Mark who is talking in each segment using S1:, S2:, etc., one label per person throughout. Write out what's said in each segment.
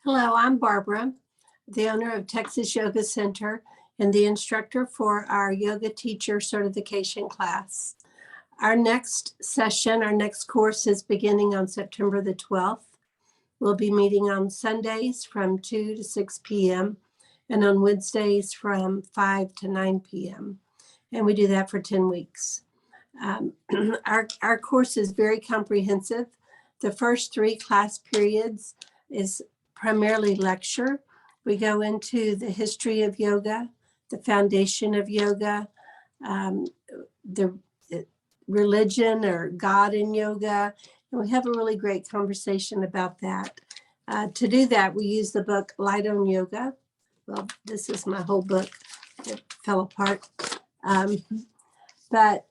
S1: Hello, I'm Barbara, the owner of Texas Yoga Center and the instructor for our yoga teacher certification class. Our next session, our next course is beginning on September the 12th. We'll be meeting on Sundays from 2 to 6 p.m. and on Wednesdays from 5 to 9 p.m. And we do that for 10 weeks. Our course is very comprehensive. The first 3 class periods is primarily lecture. We go into the history of yoga, the foundation of yoga, the religion or God in yoga, and we have a really great conversation about that. To do that, we use the book Light on Yoga. Well, this is my whole book. It fell apart. But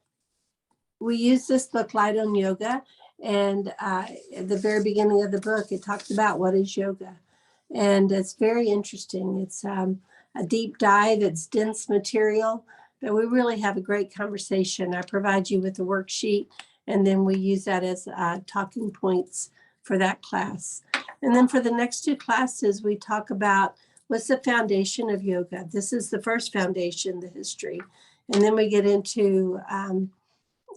S1: we use this book, Light on Yoga, and at the very beginning of the book, it talks about what is yoga. And it's very interesting. It's a deep dive, it's dense material, but we really have a great conversation. I provide you with a worksheet, and then we use that as talking points for that class. And then for the next 2 classes, we talk about what's the foundation of yoga. This is the first foundation, the history. And then we get into,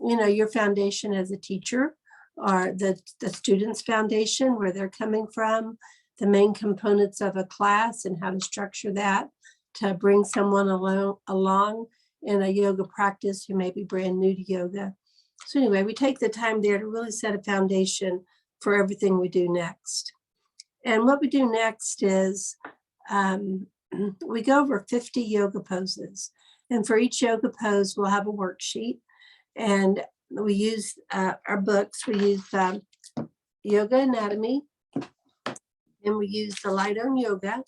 S1: your foundation as a teacher, or the student's foundation, where they're coming from, the main components of a class and how to structure that to bring someone along in a yoga practice who may be brand new to yoga. So anyway, we take the time there to really set a foundation for everything we do next. And what we do next is we go over 50 yoga poses. And for each yoga pose, we'll have a worksheet. And we use our books. We use Yoga Anatomy, and we use the Light on Yoga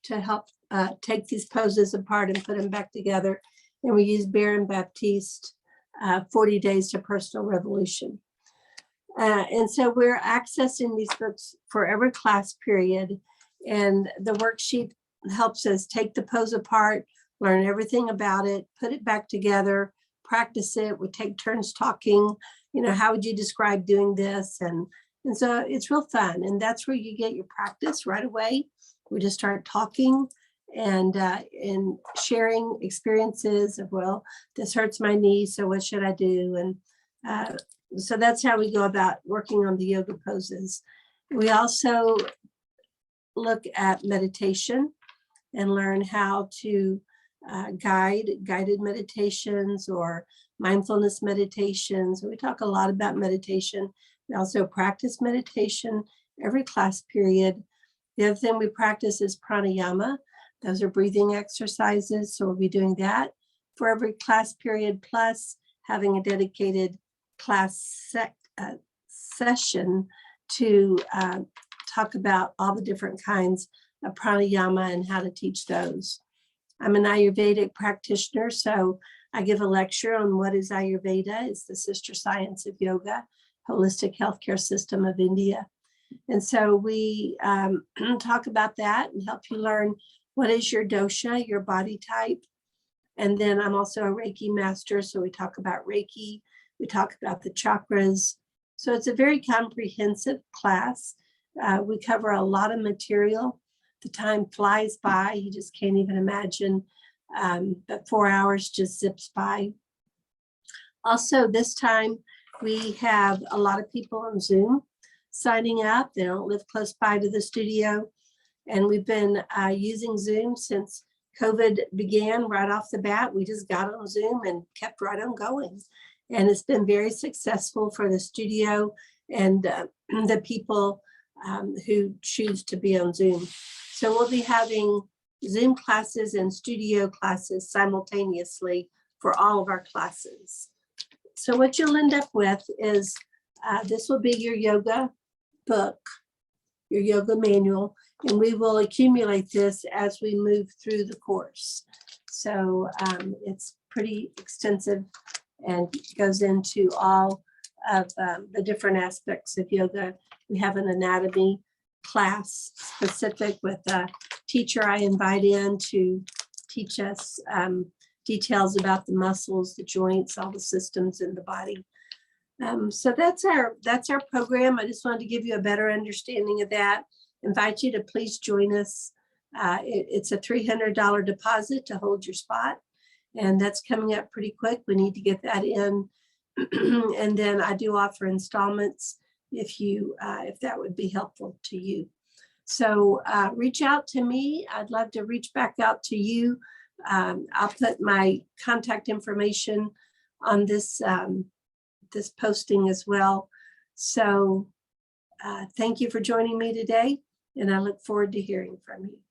S1: to help take these poses apart and put them back together. And we use Baron Baptiste, 40 Days to Personal Revolution. And so we're accessing these books for every class period. And the worksheet helps us take the pose apart, learn everything about it, put it back together, practice it. We take turns talking, how would you describe doing this? And so it's real fun. And that's where you get your practice right away. We just start talking and sharing experiences of, well, this hurts my knee, so what should I do? And so that's how we go about working on the yoga poses. We also look at meditation and learn how to guided meditations or mindfulness meditations. We talk a lot about meditation. We also practice meditation every class period. The other thing we practice is pranayama. Those are breathing exercises. So we'll be doing that for every class period, plus having a dedicated class session to talk about all the different kinds of pranayama and how to teach those. I'm an Ayurvedic practitioner, so I give a lecture on what is Ayurveda. It's the sister science of yoga, holistic healthcare system of India. And so we talk about that and help you learn what is your dosha, your body type. And then I'm also a Reiki master, so we talk about Reiki. We talk about the chakras. So it's a very comprehensive class. We cover a lot of material. The time flies by. You just can't even imagine. But 4 hours just zips by. Also, this time we have a lot of people on Zoom signing up. They don't live close by to the studio. And we've been using Zoom since COVID began right off the bat. We just got on Zoom and kept right on going. And it's been very successful for the studio and the people who choose to be on Zoom. So we'll be having Zoom classes and studio classes simultaneously for all of our classes. So what you'll end up with is this will be your yoga book, your yoga manual, and we will accumulate this as we move through the course. So it's pretty extensive and goes into all of the different aspects of yoga. We have an anatomy class specific with a teacher I invite in to teach us details about the muscles, the joints, all the systems in the body. So that's our program. I just wanted to give you a better understanding of that. invite you to please join us. It's a $300 deposit to hold your spot, and that's coming up pretty quick. We need to get that in. And then I do offer installments if that would be helpful to you. So reach out to me. I'd love to reach back out to you. I'll put my contact information on this this posting as well. So thank you for joining me today, and I look forward to hearing from you.